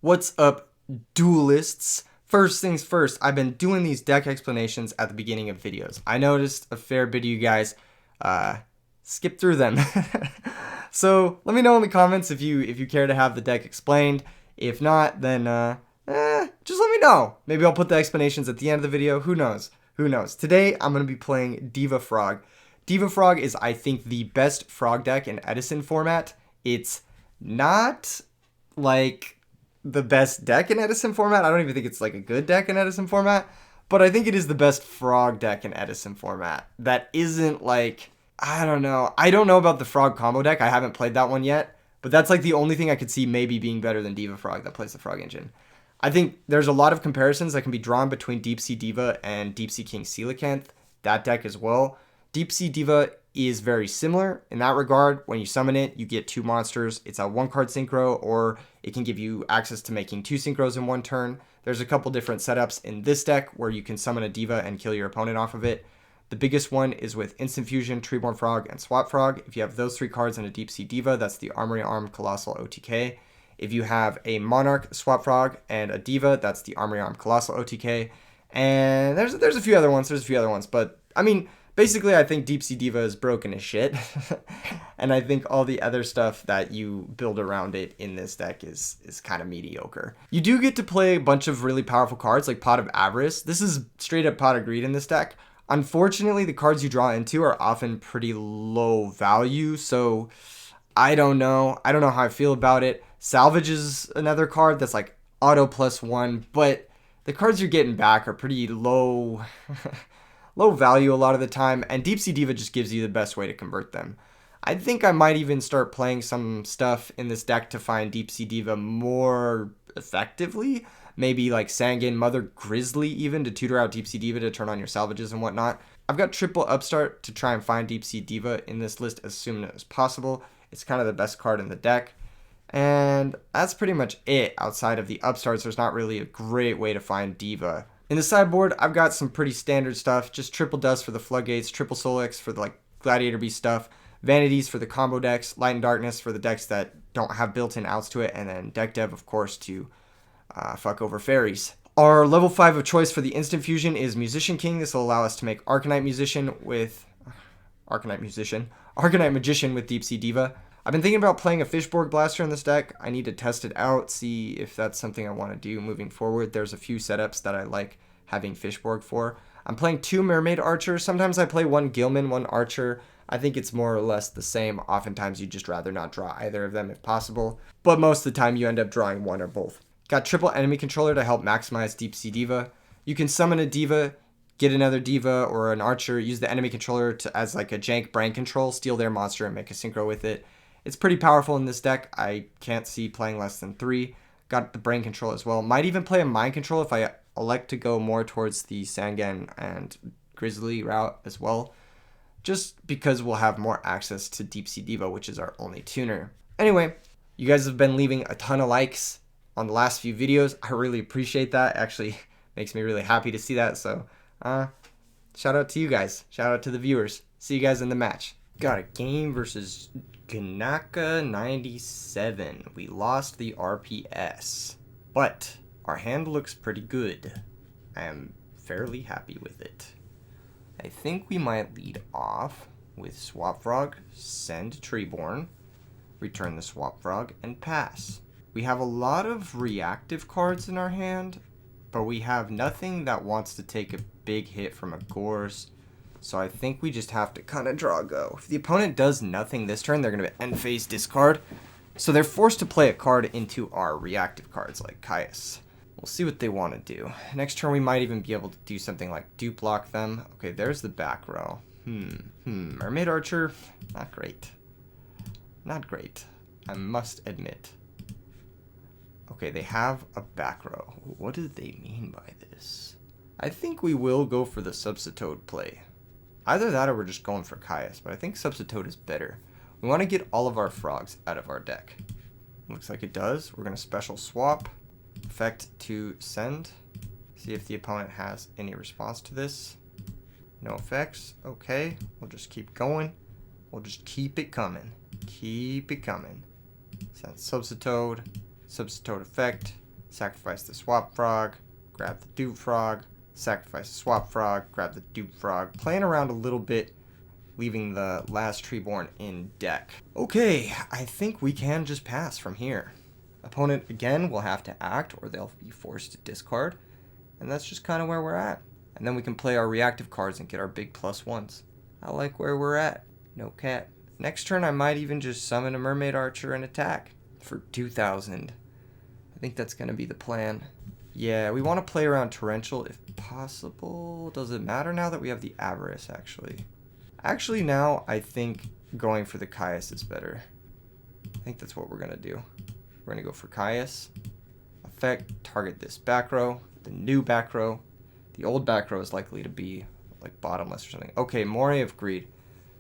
What's up, duelists? First things first, I've been doing these deck explanations at the beginning of videos. I noticed a fair bit of you guys skip through them. So let me know in the comments if you care to have the deck explained. If not, then just let me know. Maybe I'll put the explanations at the end of the video. Who knows? Who knows? Today, I'm going to be playing Diva Frog. Diva Frog is, I think, the best frog deck in Edison format. It's not like the best deck in Edison format. I don't even think it's like a good deck in Edison format, but I think it is the best frog deck in Edison format. That isn't like, I don't know. I don't know about the frog combo deck. I haven't played that one yet, but that's like the only thing I could see maybe being better than Diva Frog that plays the frog engine. I think there's a lot of comparisons that can be drawn between Deep Sea Diva and Deep Sea King Coelacanth, that deck as well. Deep Sea Diva is very similar in that regard. When you summon it, you get two monsters. It's a one-card synchro, or it can give you access to making two synchros in one turn. There's a couple different setups in this deck where you can summon a Diva and kill your opponent off of it. The biggest one is with Instant Fusion, Treeborn Frog, and Swap Frog. If you have those three cards in a Deep Sea Diva, that's the Armory Arm Colossal OTK. If you have a Monarch, Swap Frog, and a Diva, that's the Armory Arm Colossal OTK. And there's a few other ones. But, I mean, basically, I think Deep Sea Diva is broken as shit. And I think all the other stuff that you build around it in this deck is kind of mediocre. You do get to play a bunch of really powerful cards, like Pot of Avarice. This is straight up Pot of Greed in this deck. Unfortunately, the cards you draw into are often pretty low value, so I don't know. I don't know how I feel about it. Salvage is another card that's like auto +1, but the cards you're getting back are pretty low low value a lot of the time, and Deep Sea Diva just gives you the best way to convert them. I think I might even start playing some stuff in this deck to find Deep Sea Diva more effectively. Maybe like Sangan, Mother Grizzly even, to tutor out Deep Sea Diva to turn on your salvages and whatnot. I've got triple Upstart to try and find Deep Sea Diva in this list as soon as possible. It's kind of the best card in the deck. And that's pretty much it. Outside of the Upstarts, there's not really a great way to find Diva. In the sideboard, I've got some pretty standard stuff. Just triple Dust for the Floodgates, triple Solix for the like Gladiator Beast stuff, Vanities for the combo decks, Light and Darkness for the decks that don't have built-in outs to it, and then Deck Dev, of course, to fuck over fairies. Our level 5 of choice for the Instant Fusion is Musician King. This will allow us to make Arcanite Magician with Deep Sea Diva. I've been thinking about playing a Fishborg Blaster in this deck. I need to test it out, see if that's something I want to do moving forward. There's a few setups that I like having Fishborg for. I'm playing two Mermaid Archers. Sometimes I play one Gilman, one Archer. I think it's more or less the same. Oftentimes you'd just rather not draw either of them if possible, but most of the time you end up drawing one or both. Got triple Enemy Controller to help maximize Deep Sea Diva. You can summon a Diva, get another Diva or an Archer, use the Enemy Controller as like a jank brain control, steal their monster and make a synchro with it. It's pretty powerful in this deck. I can't see playing less than 3. Got the brain control as well. Might even play a mind control if I elect to go more towards the Sangan and Grizzly route as well, just because we'll have more access to Deep Sea Diva, which is our only tuner. Anyway, you guys have been leaving a ton of likes on the last few videos. I really appreciate that. Actually makes me really happy to see that. So shout out to you guys. Shout out to the viewers. See you guys in the match. Got a game versus Ganaka 97. We lost the RPS, but our hand looks pretty good. I am fairly happy with it. I think we might lead off with Swap Frog, send Treeborn, return the Swap Frog, and pass. We have a lot of reactive cards in our hand, but we have nothing that wants to take a big hit from a Gorse, so I think we just have to kind of draw go. If the opponent does nothing this turn, they're going to end phase discard, so they're forced to play a card into our reactive cards like Caius. We'll see what they want to do. Next turn we might even be able to do something like dupe block them. Okay, there's the back row. Mermaid Archer, not great. Not great, I must admit. Okay, they have a back row. What do they mean by this? I think we will go for the Substitute play. Either that or we're just going for Caius, but I think Substitute is better. We want to get all of our frogs out of our deck. Looks like it does. We're going to special swap. Effect to send. See if the opponent has any response to this. No effects. Okay, we'll just keep going. We'll just keep it coming. Keep it coming. Send Substitute. Substitute effect. sacrifice the swap frog, grab the Diva Frog, sacrifice the swap frog, grab the Diva Frog, playing around a little bit, leaving the last Treeborn in deck. Okay, I think we can just pass from here. Opponent, again, will have to act, or they'll be forced to discard, and that's just kind of where we're at. And then we can play our reactive cards and get our big +1s. I like where we're at. No cap. Next turn, I might even just summon a Mermaid Archer and attack for 2,000. I think that's going to be the plan. Yeah, we want to play around Torrential if possible. Does it matter now that we have the Avarice, actually? Actually, now I think going for the Caius is better. I think that's what we're going to do. We're going to go for Caius. Effect, target this back row, the new back row. The old back row is likely to be like bottomless or something. Okay, Moray of Greed.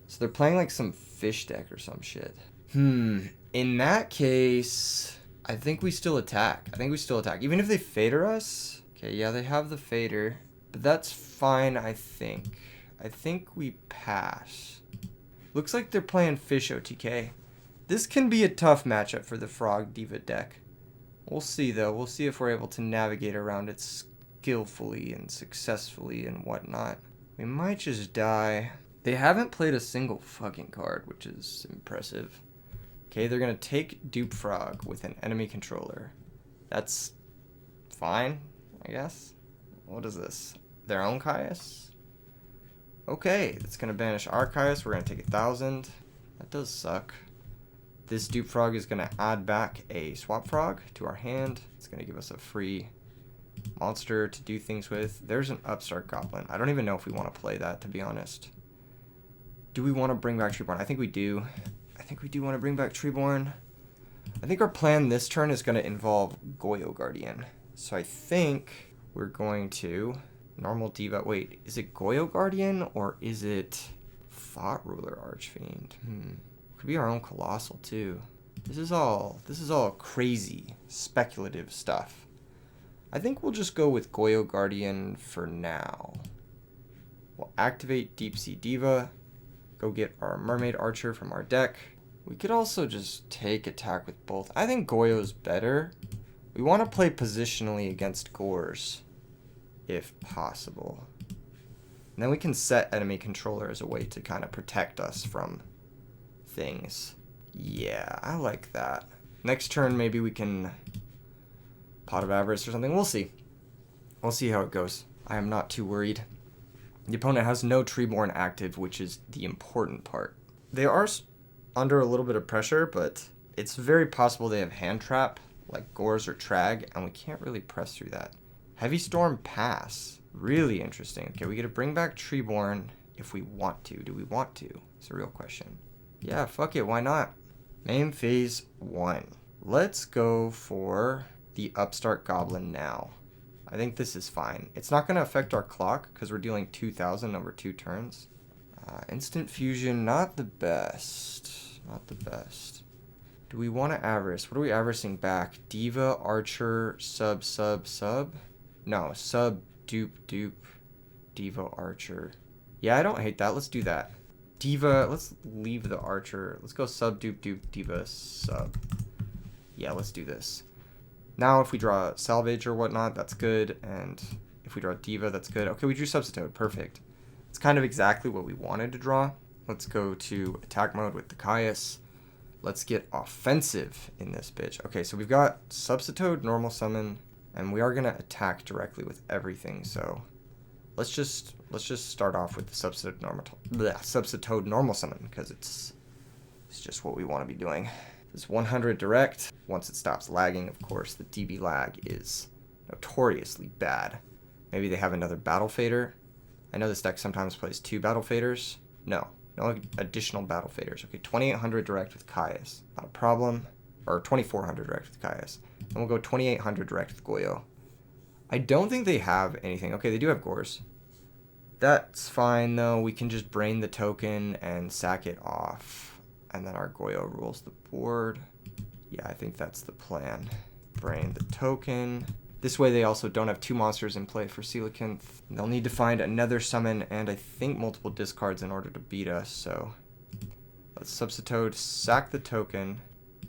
So they're playing like some fish deck or some shit. In that case, I think we still attack. Even if they fader us. Okay, yeah, they have the fader. But that's fine, I think. I think we pass. Looks like they're playing fish OTK. This can be a tough matchup for the Frog Diva deck. We'll see, though. We'll see if we're able to navigate around it skillfully and successfully and whatnot. We might just die. They haven't played a single fucking card, which is impressive. Okay, they're going to take Diva Frog with an enemy controller. That's fine, I guess. What is this? Their own Caius? Okay, that's going to banish our Caius. We're going to take 1,000. That does suck. This Diva Frog is going to add back a Swap Frog to our hand. It's going to give us a free monster to do things with. There's an Upstart Goblin. I don't even know if we want to play that, to be honest. Do we want to bring back Treeborn? I think we do. I think we do want to bring back Treeborn. I think our plan this turn is going to involve Yugioh Guardian. So I think we're going to normal Diva. Wait, is it Yugioh Guardian or is it Thought Ruler Archfiend? Could be our own Colossal too. This is all crazy speculative stuff. I think we'll just go with Yugioh Guardian for now. We'll activate Deep Sea Diva. Go get our Mermaid Archer from our deck. We could also just take attack with both. I think Yugioh's better. We want to play positionally against Gores, if possible. And then we can set enemy controller as a way to kind of protect us from things. Yeah, I like that. Next turn, maybe we can Pot of Avarice or something. We'll see. We'll see how it goes. I am not too worried. The opponent has no Treeborn active, which is the important part. They are under a little bit of pressure, but it's very possible they have Hand Trap, like Gores or Trag, and we can't really press through that. Heavy Storm pass. Really interesting. Okay, we get to bring back Treeborn if we want to. Do we want to? It's a real question. Yeah, fuck it. Why not? Main phase 1. Let's go for the Upstart Goblin now. I think this is fine. It's not going to affect our clock because we're dealing 2,000 over 2 turns. Instant Fusion, not the best. Not the best. Do we want to Avarice? What are we Avaricing back? Diva, Archer, sub. No, sub, dupe, Diva, Archer. Yeah, I don't hate that. Let's do that. Diva, let's leave the Archer. Let's go sub, dupe, Diva, sub. Yeah, let's do this. Now, if we draw Salvage or whatnot, that's good. And if we draw Diva, that's good. Okay, we drew Substitute. Perfect. It's kind of exactly what we wanted to draw. Let's go to attack mode with the Caius. Let's get offensive in this bitch. Okay, so we've got Substitute, Normal Summon, and we are going to attack directly with everything. So let's just start off with the Substitute Normal Summon because it's just what we want to be doing. This 100 direct. Once it stops lagging, of course, the DB lag is notoriously bad. Maybe they have another Battle Fader. I know this deck sometimes plays 2 Battle Faders. No additional Battle Faders. Okay, 2800 direct with Caius. Not a problem. Or 2400 direct with Caius. And we'll go 2800 direct with Yugioh. I don't think they have anything. Okay, they do have Gores. That's fine, though. We can just brain the token and sack it off. And then our Yugioh rules the board. Yeah, I think that's the plan. Brain the token. This way they also don't have 2 monsters in play for Coelacanth. They'll need to find another summon and I think multiple discards in order to beat us. So let's Substitute, sack the token.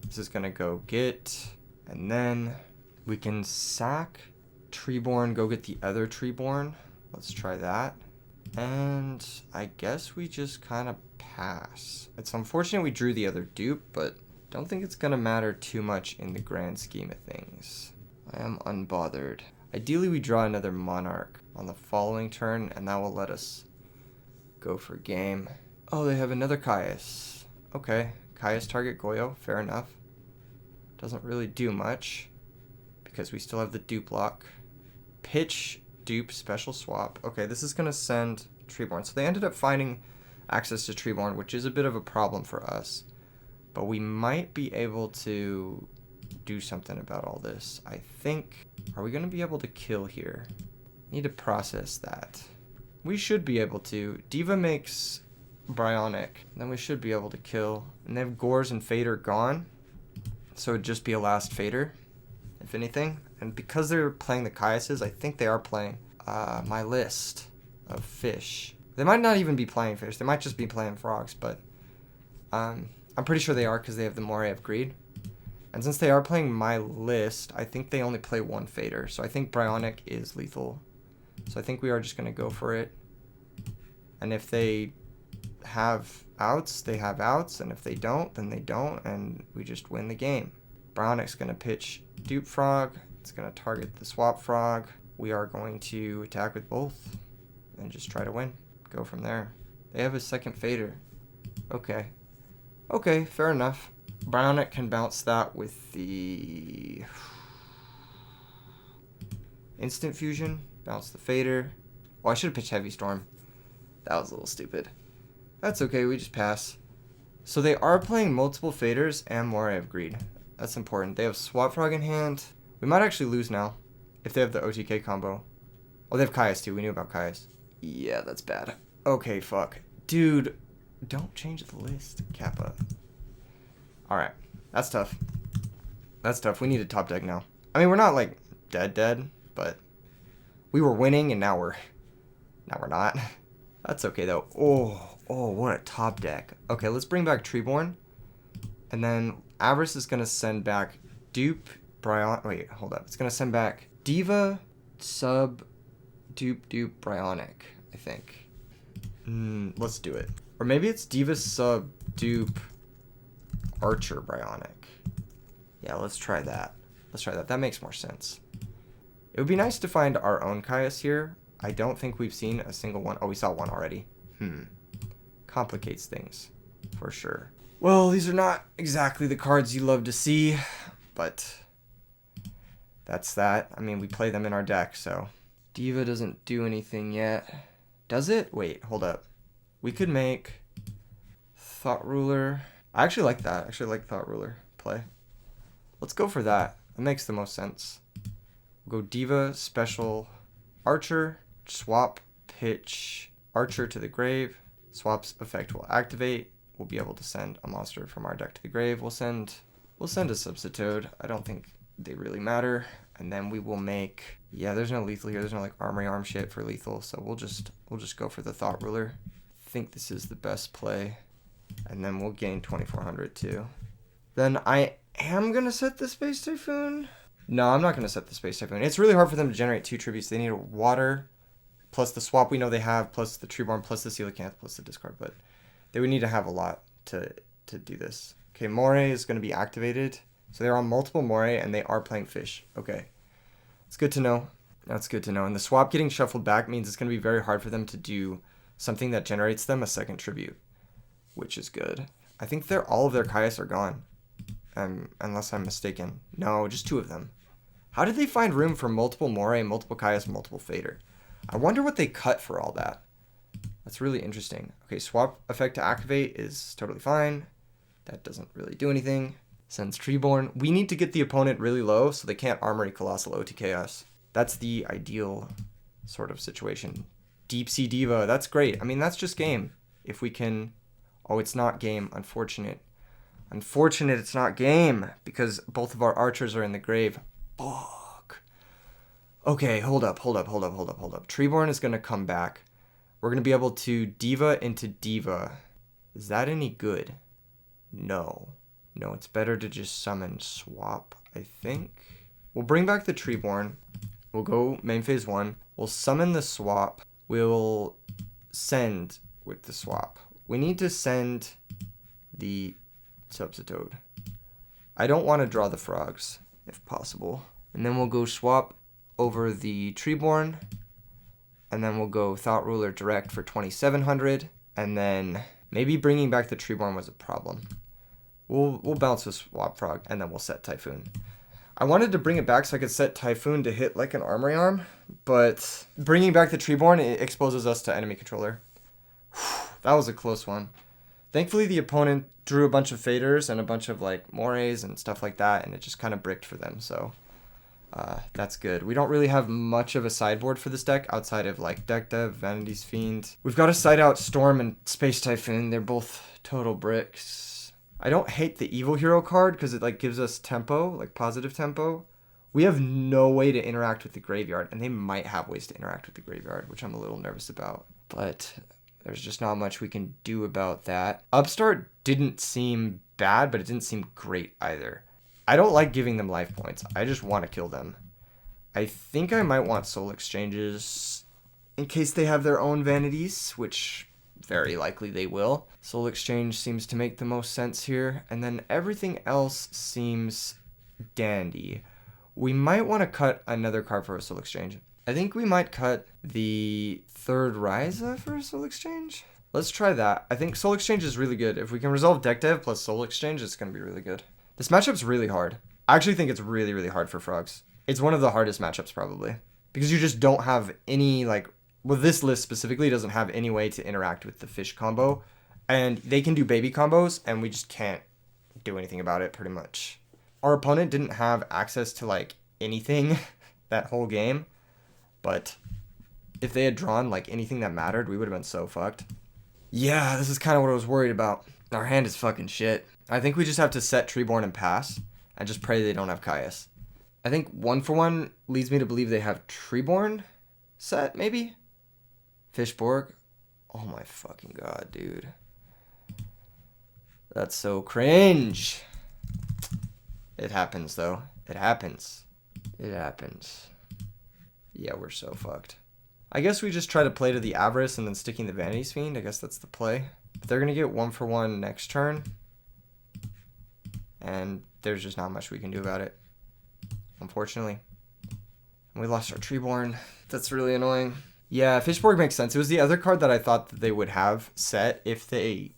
This is going to go get, and then We can sack Treeborn, go get the other Treeborn. Let's try that. And I guess we just kind of pass. It's unfortunate we drew the other dupe, but don't think it's going to matter too much in the grand scheme of things. I am unbothered. Ideally, we draw another Monarch on the following turn, and that will let us go for game. Oh, they have another Caius. Okay, Caius target Goyo, fair enough. Doesn't really do much, because we still have the dupe lock. Pitch, dupe, special swap. Okay, this is going to send Treeborn. So they ended up finding access to Treeborn, which is a bit of a problem for us. But we might be able to do something about all this. I think, are we going to be able to kill here? Need to process that. We should be able to. Diva makes Bryonic. Then we should be able to kill. And they have Gores and Fader gone. So it'd just be a last Fader, if anything. And because they're playing the Caiuses, I think they are playing my list of fish. They might not even be playing fish. They might just be playing frogs, but I'm pretty sure they are because they have the Moray of Greed. And since they are playing my list, I think they only play one Fader. So I think Bryonic is lethal. So I think we are just going to go for it. And if they have outs, they have outs. And if they don't, then they don't. And we just win the game. Bryonic's going to pitch Dupe Frog. It's going to target the Swap Frog. We are going to attack with both and just try to win. Go from there. They have a second Fader. Okay. Okay, fair enough. Bryonic can bounce that with the Instant Fusion. Bounce the Fader. Oh, I should have pitched Heavy Storm. That was a little stupid. That's okay, we just pass. So they are playing multiple Faders and Moray of Greed. That's important. They have Swap Frog in hand. We might actually lose now if they have the OTK combo. Oh, they have Caius too. We knew about Caius. Yeah, that's bad. Okay, fuck. Dude, don't change the list, Kappa. Alright, that's tough. That's tough. We need a top deck now. I mean, we're not, like, dead, but we were winning, and now we're not. That's okay, though. Oh, what a top deck. Okay, let's bring back Treeborn. And then Avarice is going to send back Dupe, wait, hold up. It's going to send back Diva, Sub, Dupe, Bryonic, I think. Let's do it. Or maybe it's Diva, Sub, Dupe, Archer, Bryonic. Yeah, let's try that. That makes more sense. It would be nice to find our own Caius here. I don't think we've seen a single one. Oh, we saw one already. Complicates things, for sure. Well, these are not exactly the cards you love to see, but that's that. I mean, we play them in our deck, so. Diva doesn't do anything yet. Does it? Wait, hold up. We could make Thought Ruler. I actually like that. I actually like Thought Ruler play. Let's go for that. That makes the most sense. We'll go Diva, Special, Archer, swap, pitch, Archer to the grave. Swap's effect will activate. We'll be able to send a monster from our deck to the grave. We'll send a Substitute. I don't think they really matter. And then we will make, yeah, there's no lethal here. There's no like armory arm shit for lethal. So we'll just go for the Thought Ruler. I think this is the best play. And then we'll gain 2400 too. Then I am going to set the Space Typhoon. No, I'm not going to set the Space Typhoon. It's really hard for them to generate 2 tributes. They need a water, plus the swap we know they have, plus the Treeborn, plus the Coelacanth, plus the discard. But they would need to have a lot to do this. Okay, Moray is going to be activated. So they're on multiple Moray, and they are playing fish. Okay. It's good to know. That's good to know. And the swap getting shuffled back means it's going to be very hard for them to do something that generates them a second tribute, which is good. I think all of their Caius are gone, unless I'm mistaken. No, just 2 of them. How did they find room for multiple Moray, multiple Caius, multiple Fader? I wonder what they cut for all that. That's really interesting. Okay, swap effect to activate is totally fine. That doesn't really do anything. Sends Treeborn. We need to get the opponent really low so they can't Armory Colossal OTK us. That's the ideal sort of situation. Deep Sea Diva, that's great. I mean, that's just game. If we can... Oh, it's not game. Unfortunate. Unfortunate it's not game because both of our archers are in the grave. Fuck. Okay, hold up. Treeborn is going to come back. We're going to be able to Diva into Diva. Is that any good? No. No, it's better to just summon Swap, I think. We'll bring back the Treeborn. We'll go main phase 1. We'll summon the swap. We'll send with the swap. We need to send the Substitute. I don't want to draw the frogs, if possible. And then we'll go swap over the Treeborn. And then we'll go Thought Ruler direct for 2700. And then maybe bringing back the Treeborn was a problem. We'll bounce the Swap Frog, and then we'll set Typhoon. I wanted to bring it back so I could set Typhoon to hit like an Armory Arm, but bringing back the Treeborn, it exposes us to enemy controller. That was a close one. Thankfully, the opponent drew a bunch of faders and a bunch of like mores and stuff like that, and it just kind of bricked for them, so that's good. We don't really have much of a sideboard for this deck outside of like Deck Dev, Vanity's Fiend. We've got to side out Storm and Space Typhoon. They're both total bricks. I don't hate the Evil Hero card because it like gives us tempo, like positive tempo. We have no way to interact with the graveyard, and they might have ways to interact with the graveyard, which I'm a little nervous about. But there's just not much we can do about that. Upstart didn't seem bad, but it didn't seem great either. I don't like giving them life points. I just want to kill them. I think I might want Soul Exchanges in case they have their own vanities, which very likely they will. Soul Exchange seems to make the most sense here. And then everything else seems dandy. We might want to cut another card for a Soul Exchange. I think we might cut the third Ryza for a Soul Exchange. Let's try that. I think Soul Exchange is really good. If we can resolve Deck Dev plus Soul Exchange, it's going to be really good. This matchup's really hard. I actually think it's really, really hard for frogs. It's one of the hardest matchups probably. Because you just don't have any like... Well, this list specifically doesn't have any way to interact with the fish combo. And they can do baby combos, and we just can't do anything about it, pretty much. Our opponent didn't have access to, like, anything that whole game. But if they had drawn, like, anything that mattered, we would have been so fucked. Yeah, this is kind of what I was worried about. Our hand is fucking shit. I think we just have to set Treeborn and pass, and just pray they don't have Caius. I think 1-for-1 leads me to believe they have Treeborn set, maybe? Fishborg. Oh my fucking god, dude. That's so cringe. It happens, though. It happens. It happens. Yeah, we're so fucked. I guess we just try to play to the Avarice and then sticking the Vanity's Fiend. I guess that's the play. But they're going to get 1-for-1 next turn. And there's just not much we can do about it. Unfortunately. And we lost our Treeborn. That's really annoying. Yeah, Fishborg makes sense. It was the other card that I thought that they would have set if they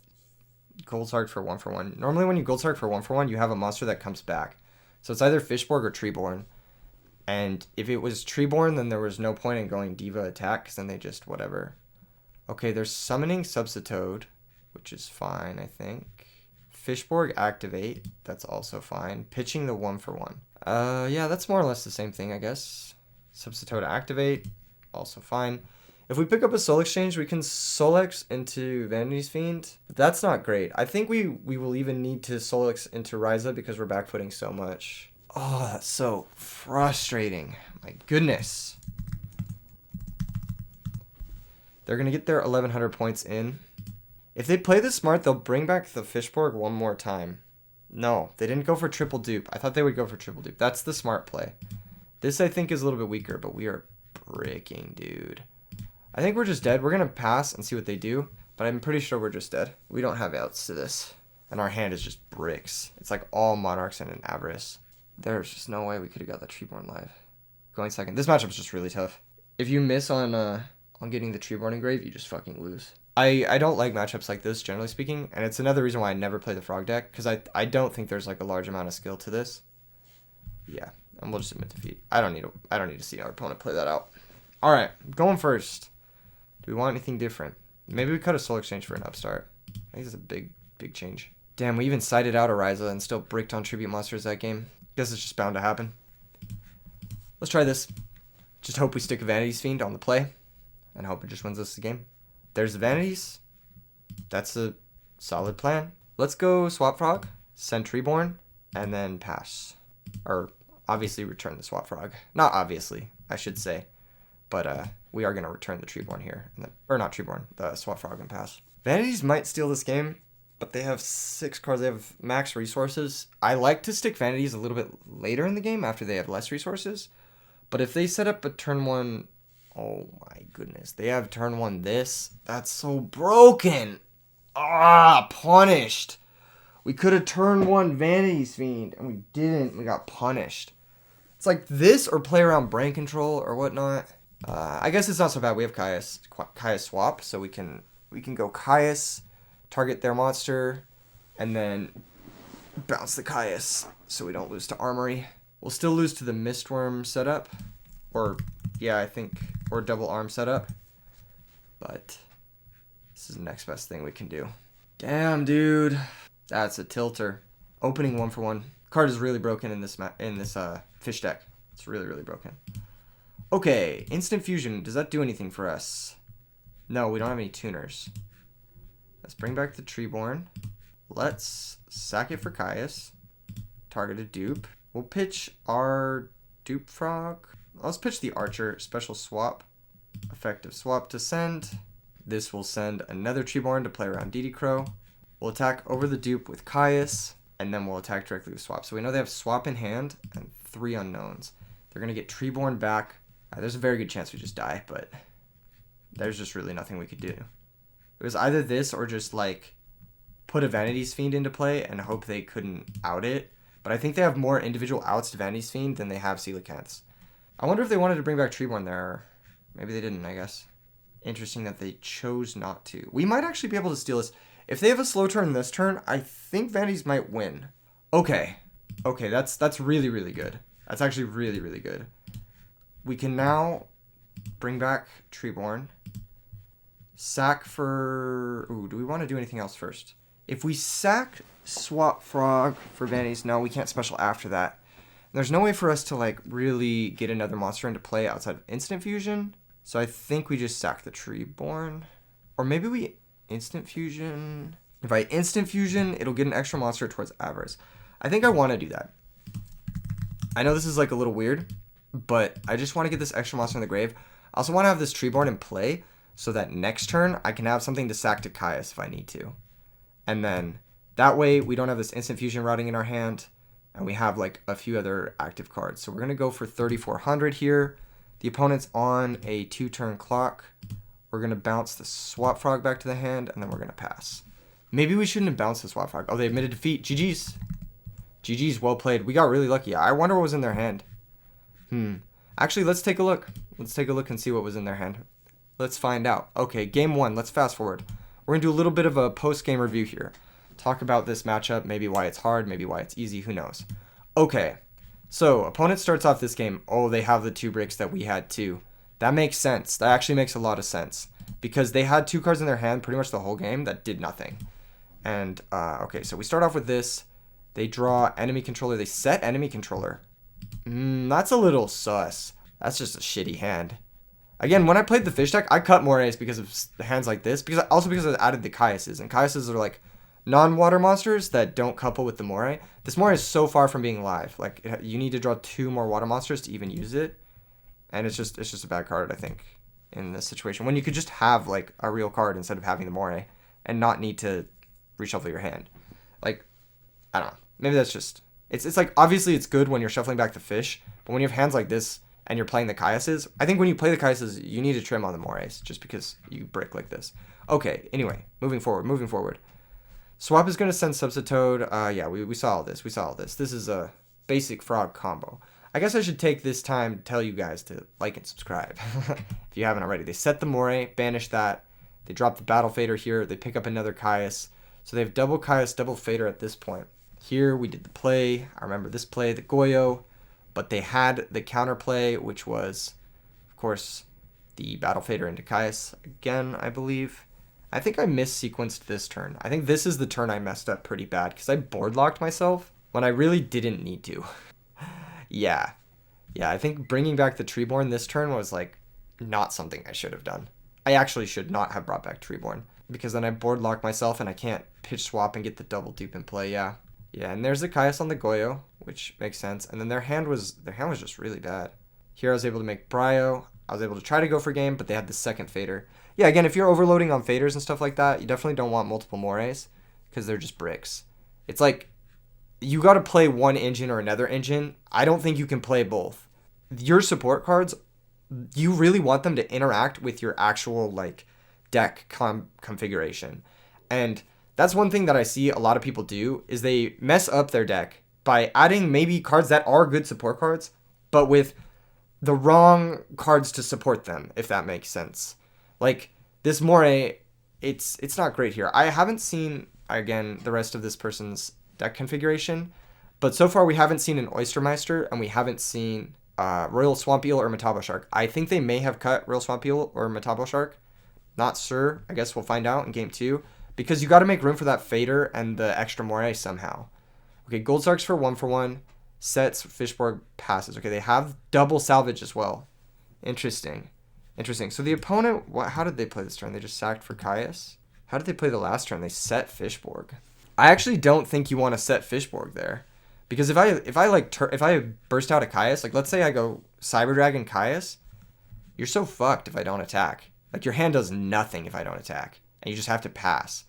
Gold Sark for 1-for-1. Normally when you Gold Sark for 1-for-1, you have a monster that comes back. So it's either Fishborg or Treeborn. And if it was Treeborn, then there was no point in going Diva attack, because then they just whatever. Okay, they're summoning Substitute, which is fine, I think. Fishborg activate, that's also fine. Pitching the 1-for-1. Yeah, that's more or less the same thing, I guess. Substitute activate. Also fine. If we pick up a Soul Exchange, we can Solex into Vanity's Fiend. But that's not great. I think we will even need to Solex into Ryza because we're backfooting so much. Oh, that's so frustrating. My goodness. They're going to get their 1100 points in. If they play this smart, they'll bring back the Fishborg one more time. No, they didn't go for triple dupe. I thought they would go for triple dupe. That's the smart play. This, I think, is a little bit weaker, but we are breaking, dude. I think we're just dead. We're going to pass and see what they do, but I'm pretty sure we're just dead. We don't have outs to this, and our hand is just bricks. It's like all Monarchs and an Avarice. There's just no way we could have got the Treeborn live. Going second. This matchup's just really tough. If you miss on getting the Treeborn engraved, you just fucking lose. I don't like matchups like this, generally speaking, and it's another reason why I never play the Frog deck, because I don't think there's like a large amount of skill to this. Yeah, and we'll just admit defeat. I don't need to see our opponent play that out. All right, going first. Do we want anything different? Maybe we cut a Soul Exchange for an Upstart. I think it's a big change. Damn, we even sided out a Ryza and still bricked on Tribute Monsters that game. Guess it's just bound to happen. Let's try this. Just hope we stick a Vanity's Fiend on the play, and hope it just wins us the game. There's the Vanities. That's a solid plan. Let's go Swap Frog, send Treeborn, and then pass. Or obviously return the Swap Frog. Not obviously, I should say. But we are going to return the Treeborn here. And then, or not Treeborn, the Swap Frog and pass. Vanities might steal this game. but they have 6 cards. They have max resources. I like to stick vanities a little bit later in the game after they have less resources. But if they set up a turn 1... Oh my goodness. They have turn 1 this. That's so broken. Ah, punished. We could have turn 1 Vanity's Fiend, and we didn't. We got punished. It's like this or play around brain control or whatnot. I guess it's not so bad. We have Caius swap, so we can go Caius, target their monster, and then bounce the Caius so we don't lose to Armory. We'll still lose to the Mistworm setup, or yeah, I think, or double arm setup. But this is the next best thing we can do. Damn, dude, that's a tilter. Opening 1-for-1. Card is really broken in this fish deck. It's really, really broken. Okay, Instant Fusion. Does that do anything for us? No, we don't have any tuners. Let's bring back the Treeborn. Let's sack it for Caius. Target a dupe. We'll pitch our Diva Frog. Let's pitch the Archer. Special swap. Effective swap to send. This will send another Treeborn to play around DD Crow. We'll attack over the dupe with Caius, and then we'll attack directly with swap. So we know they have swap in hand and 3 unknowns. They're going to get Treeborn back. There's a very good chance we just die, but there's just really nothing we could do. It was either this or just, like, put a Vanity's Fiend into play and hope they couldn't out it. But I think they have more individual outs to Vanity's Fiend than they have Coelacanths. I wonder if they wanted to bring back Treeborn there. Maybe they didn't, I guess. Interesting that they chose not to. We might actually be able to steal this. If they have a slow turn this turn, I think Vanities might win. Okay. Okay, that's really, really good. That's actually really, really good. We can now bring back Treeborn. Sack for... Ooh, do we want to do anything else first? If we sack Swap Frog for Vanities, no, we can't special after that. There's no way for us to, like, really get another monster into play outside of Instant Fusion. So I think we just sack the Treeborn. Or maybe we Instant Fusion. If I Instant Fusion, it'll get an extra monster towards Avarice. I think I want to do that. I know this is, like, a little weird, but I just want to get this extra monster in the grave. I also want to have this Treeborn in play so that next turn I can have something to sack to Caius if I need to. And then that way we don't have this Instant Fusion routing in our hand, and we have, like, a few other active cards. So we're going to go for 3,400 here. The opponent's on a 2-turn clock. We're going to bounce the Swap Frog back to the hand, and then we're going to pass. Maybe we shouldn't have bounced the Swap Frog. Oh, they admitted defeat. GG's. GG's, well played. We got really lucky. I wonder what was in their hand. Actually, let's take a look. Let's take a look and see what was in their hand. Let's find out. Okay, game 1. Let's fast forward. We're going to do a little bit of a post-game review here. Talk about this matchup, maybe why it's hard, maybe why it's easy, who knows. Okay, so opponent starts off this game. Oh, they have the 2 bricks that we had too. That makes sense. That actually makes a lot of sense. Because they had 2 cards in their hand pretty much the whole game that did nothing. And, okay, so we start off with this. They draw enemy controller. They set enemy controller. That's a little sus. That's just a shitty hand. Again, when I played the fish deck, I cut Morays because of hands like this. Because I added the Caiuses. And Caiuses are like non-water monsters that don't couple with the Moray. This Moray is so far from being live. Like, you need to draw 2 more water monsters to even use it. And it's just a bad card, I think, in this situation. When you could just have, like, a real card instead of having the Moray and not need to reshuffle your hand. Like, I don't know. Maybe that's just... It's like, obviously it's good when you're shuffling back the fish, but when you have hands like this and you're playing the Caiuses, I think when you play the Caiuses, you need to trim on the Morays just because you brick like this. Okay, anyway, moving forward. Swap is going to send Subsitoad. Yeah, we saw all this. This is a basic frog combo. I guess I should take this time to tell you guys to like and subscribe if you haven't already. They set the Moray, banish that. They drop the Battle Fader here. They pick up another Caius. So they have double Caius, double Fader at this point. Here we did the play. I remember this play, the yugioh. But they had the counterplay, which was, of course, the Battle Fader into Caius again, I believe. I think I mis-sequenced this turn. I think this is the turn I messed up pretty bad because I board locked myself when I really didn't need to. Yeah, I think bringing back the Treeborn this turn was, like, not something I should have done. I actually should not have brought back Treeborn because then I board lock myself and I can't pitch swap and get the double dupe in play, yeah. Yeah, and there's the Caius on the yugioh, which makes sense. And then their hand was just really bad. Here I was able to make Brio. I was able to try to go for game, but they had the second Fader. Yeah, again, if you're overloading on Faders and stuff like that, you definitely don't want multiple Morays because they're just bricks. It's like you got to play one engine or another engine. I don't think you can play both. Your support cards, you really want them to interact with your actual like deck configuration. And that's one thing that I see a lot of people do is they mess up their deck by adding maybe cards that are good support cards, but with the wrong cards to support them, if that makes sense. Like this Moray, it's not great here. I haven't seen, again, the rest of this person's deck configuration, but so far we haven't seen an Oystermeister and we haven't seen Royal Swamp Eel or Metabo Shark. I think they may have cut Royal Swamp Eel or Metabo Shark. Not sure. I guess we'll find out in game 2 because you got to make room for that Fader and the extra Moray somehow. Okay, Gold Sharks for 1/1. Sets, Fishborg passes. Okay, they have double salvage as well. Interesting. So the opponent, how did they play this turn? They just sacked for Caius? How did they play the last turn? They set Fishborg. I actually don't think you want to set Fishborg there. Because if I burst out a Caius, like let's say I go Cyber Dragon Caius, you're so fucked if I don't attack. Like your hand does nothing if I don't attack. And you just have to pass.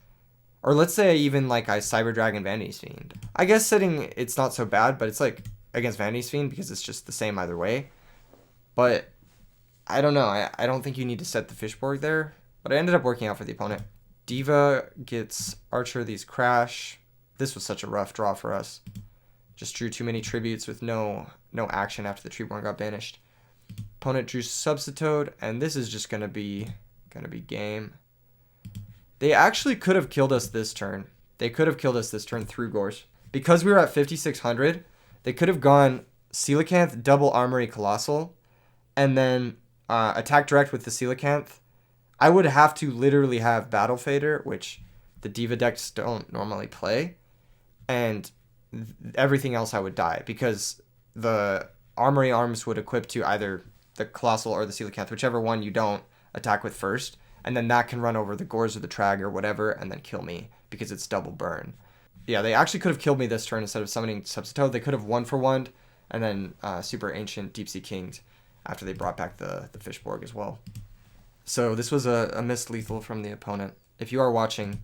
Or let's say even like I Cyber Dragon Vanity's Fiend. I guess setting it's not so bad, but it's like against Vanity's Fiend because it's just the same either way. But I don't know. I don't think you need to set the Fishborg there. But it ended up working out for the opponent. Diva gets Archer, these crash. This was such a rough draw for us. Just drew too many tributes with no action after the Treeborn got banished. Opponent drew Substitoad, and this is just gonna be game. They actually could have killed us this turn. They could have killed us this turn through Gorse. Because we were at 5,600, they could have gone Coelacanth, double Armory Colossal, and then attack direct with the Coelacanth. I would have to literally have Battle Fader, which the Diva decks don't normally play, and everything else I would die because the Armory Arms would equip to either the Colossal or the Coelacanth, whichever one you don't attack with first. And then that can run over the Gores or the Trag or whatever and then kill me because it's double burn. Yeah, they actually could have killed me this turn instead of summoning Substitoad. They could have 1/1 and then Super Ancient Deep Sea Kinged after they brought back the Fishborg as well. So this was a missed lethal from the opponent. If you are watching,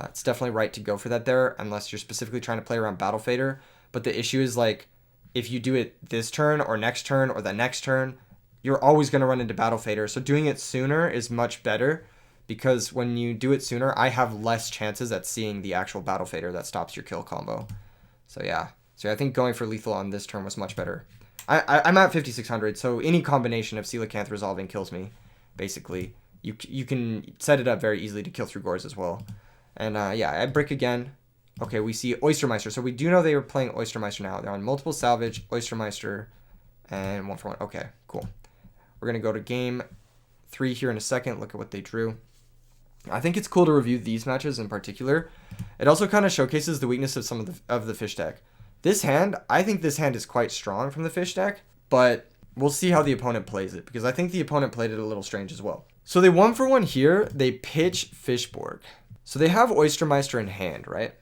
it's definitely right to go for that there unless you're specifically trying to play around Battle Fader. But the issue is like if you do it this turn or next turn or the next turn, you're always going to run into Battle Fader. So doing it sooner is much better because when you do it sooner, I have less chances at seeing the actual Battle Fader that stops your kill combo. So yeah. So I think going for lethal on this turn was much better. I'm at 5,600, so any combination of Coelacanth resolving kills me, basically. You can set it up very easily to kill through Gores as well. And yeah, I brick again. Okay, we see Oystermeister. So we do know they were playing Oystermeister now. They're on multiple salvage, Oystermeister, and 1/1. Okay, cool. We're going to go to game 3 here in a second. Look at what they drew. I think it's cool to review these matches in particular. It also kind of showcases the weakness of some of the fish deck. This hand, I think this hand is quite strong from the fish deck, but we'll see how the opponent plays it because I think the opponent played it a little strange as well. So they 1/1 here. They pitch Fishborg. So they have Oystermeister in hand, right?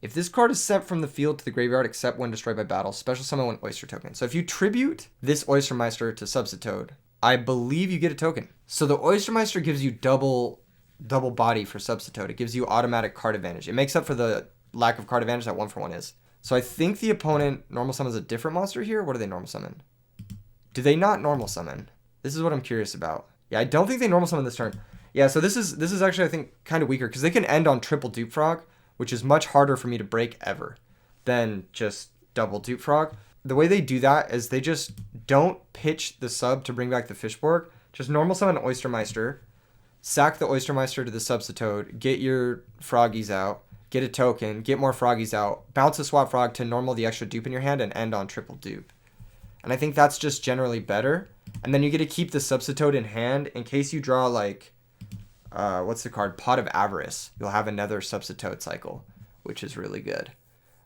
If this card is sent from the field to the graveyard except when destroyed by battle, special summon one Oyster token. So if you tribute this Oystermeister to Substitoad, I believe you get a token. So the Oystermeister gives you double body for Substitoad. It gives you automatic card advantage. It makes up for the lack of card advantage that 1/1 is. So I think the opponent normal summons a different monster here. What do they normal summon? Do they not normal summon? This is what I'm curious about. Yeah, I don't think they normal summon this turn. Yeah, so this is actually, I think, kind of weaker because they can end on triple Dupe Frog, which is much harder for me to break ever than just double Dupe Frog. The way they do that is they just don't pitch the sub to bring back the Fishborg. Just normal summon Oystermeister, sack the Oystermeister to the Substitoad, get your Froggies out, get a token, get more Froggies out, bounce a Swap Frog to normal the extra dupe in your hand, and end on triple dupe. And I think that's just generally better. And then you get to keep the Substitoad in hand in case you draw like... what's the card? Pot of Avarice. You'll have another Substitoad cycle, which is really good.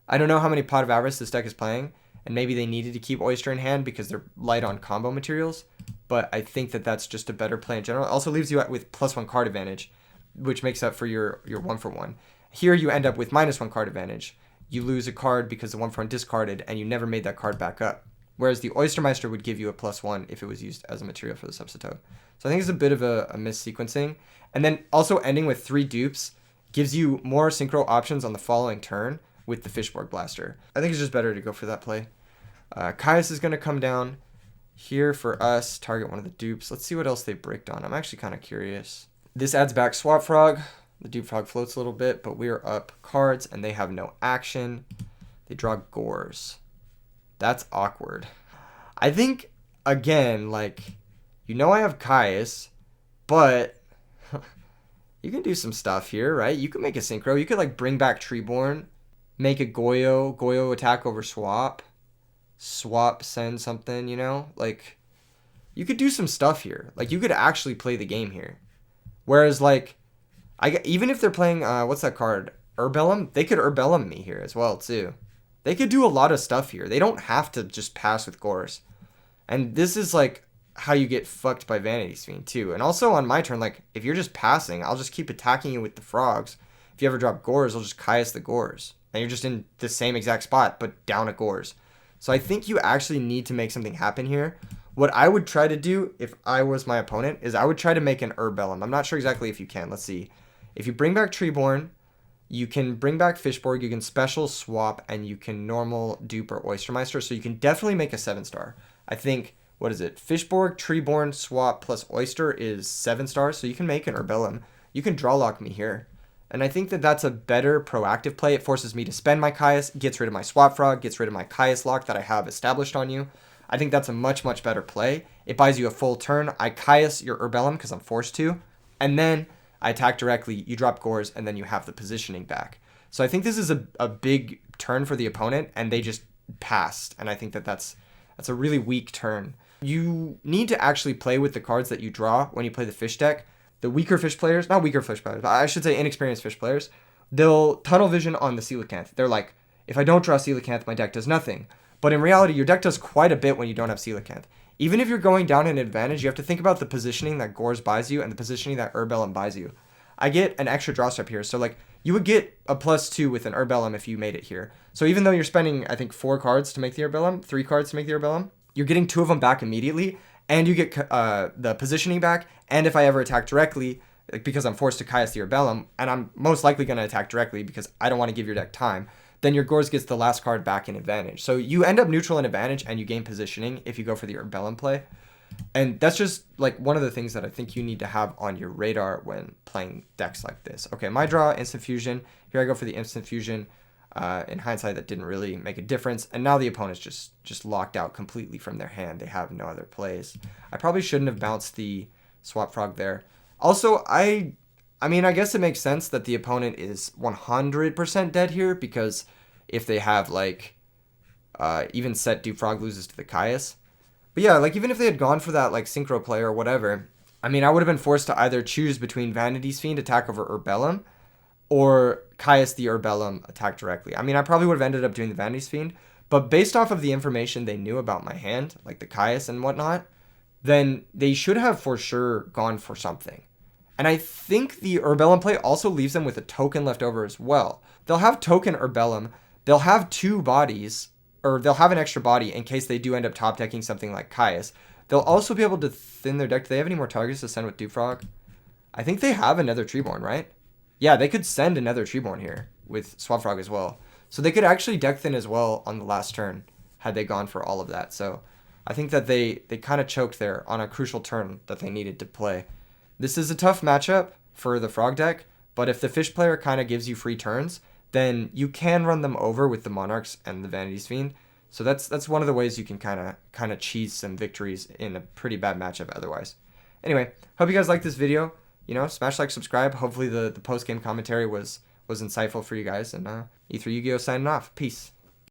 I don't know how many Pot of Avarice this deck is playing, and maybe they needed to keep Oyster in hand because they're light on combo materials, but I think that that's just a better play in general. It also leaves you with +1 card advantage, which makes up for your 1/1. Here you end up with -1 card advantage. You lose a card because the 1/1 discarded, and you never made that card back up. Whereas the Oystermeister would give you a +1 if it was used as a material for the Substitoad. So I think it's a bit of a missequencing. And then also ending with 3 dupes gives you more synchro options on the following turn with the Fishborg Blaster. I think it's just better to go for that play. Caius is going to come down here for us, target one of the dupes. Let's see what else they bricked on. I'm actually kind of curious. This adds back Swap Frog. The Dupe Frog floats a little bit, but we are up cards and they have no action. They draw Gores. That's awkward. I think, again, like, you know I have Caius, but you can do some stuff here, right? You can make a synchro. You could, like, bring back Treeborn, make a Goyo. Goyo attack over swap. Swap, send something, you know? Like, you could do some stuff here. Like, you could actually play the game here. Whereas, like, even if they're playing, what's that card? Urbellum? They could Urbellum me here as well, too. They could do a lot of stuff here. They don't have to just pass with Gores. And this is, like, how you get fucked by Vanity's Fiend, too. And also on my turn, like, if you're just passing, I'll just keep attacking you with the frogs. If you ever drop Gores, I'll just Caius the Gores. And you're just in the same exact spot, but down at Gores. So I think you actually need to make something happen here. What I would try to do, if I was my opponent, is I would try to make an Urbellum. I'm not sure exactly if you can. Let's see. If you bring back Treeborn, you can bring back Fishborg, you can special swap, and you can normal dupe or Oystermeister. So you can definitely make a 7-star. I think, what is it? Fishborg, Treeborn, swap plus Oyster is 7 stars. So you can make an Urbellum. You can draw lock me here. And I think that that's a better proactive play. It forces me to spend my Caius, gets rid of my Swap Frog, gets rid of my Caius lock that I have established on you. I think that's a much, much better play. It buys you a full turn. I Caius your Urbellum because I'm forced to. And then I attack directly, you drop Gores, and then you have the positioning back. So I think this is a big turn for the opponent, and they just passed. And I think that that's a really weak turn. You need to actually play with the cards that you draw when you play the fish deck. The weaker fish players, not weaker fish players, but I should say inexperienced fish players, they'll tunnel vision on the Coelacanth. They're like, if I don't draw Coelacanth, my deck does nothing. But in reality, your deck does quite a bit when you don't have Coelacanth. Even if you're going down an advantage, you have to think about the positioning that Gores buys you and the positioning that Urbellum buys you. I get an extra draw step here, so like you would get a +2 with an Urbellum if you made it here. So even though you're spending, I think, 4 cards to make the Urbellum, 3 cards to make the Urbellum, you're getting 2 of them back immediately, and you get the positioning back. And if I ever attack directly, like, because I'm forced to Caius the Urbellum, and I'm most likely going to attack directly because I don't want to give your deck time, then your Gores gets the last card back in advantage. So you end up neutral in advantage, and you gain positioning if you go for the Urbellum play. And that's just like one of the things that I think you need to have on your radar when playing decks like this. Okay, my draw, Instant Fusion. Here I go for the Instant Fusion. In hindsight, that didn't really make a difference. And now the opponent's just locked out completely from their hand. They have no other plays. I probably shouldn't have bounced the Swap Frog there. Also, I mean, I guess it makes sense that the opponent is 100% dead here, because if they have, like, even set Dupe Frog loses to the Caius. But yeah, like, even if they had gone for that, like, synchro play or whatever, I mean, I would have been forced to either choose between Vanity's Fiend attack over Urbellum or Caius the Urbellum attack directly. I mean, I probably would have ended up doing the Vanity's Fiend, but based off of the information they knew about my hand, like the Caius and whatnot, then they should have for sure gone for something. And I think the Urbellum play also leaves them with a token left over as well. They'll have token Urbellum, they'll have 2 bodies, or they'll have an extra body in case they do end up top decking something like Caius. They'll also be able to thin their deck. Do they have any more targets to send with Dupe Frog? I think they have another Treeborn, right? Yeah, they could send another Treeborn here with Swap Frog as well. So they could actually deck thin as well on the last turn had they gone for all of that. So I think that they kind of choked there on a crucial turn that they needed to play. This is a tough matchup for the Frog deck, but if the Fish player kind of gives you free turns, then you can run them over with the Monarchs and the Vanity's Fiend. So that's one of the ways you can kind of cheese some victories in a pretty bad matchup otherwise. Anyway, hope you guys liked this video. You know, smash like, subscribe. Hopefully the post-game commentary was insightful for you guys. And E3 Yu-Gi-Oh! Signing off. Peace.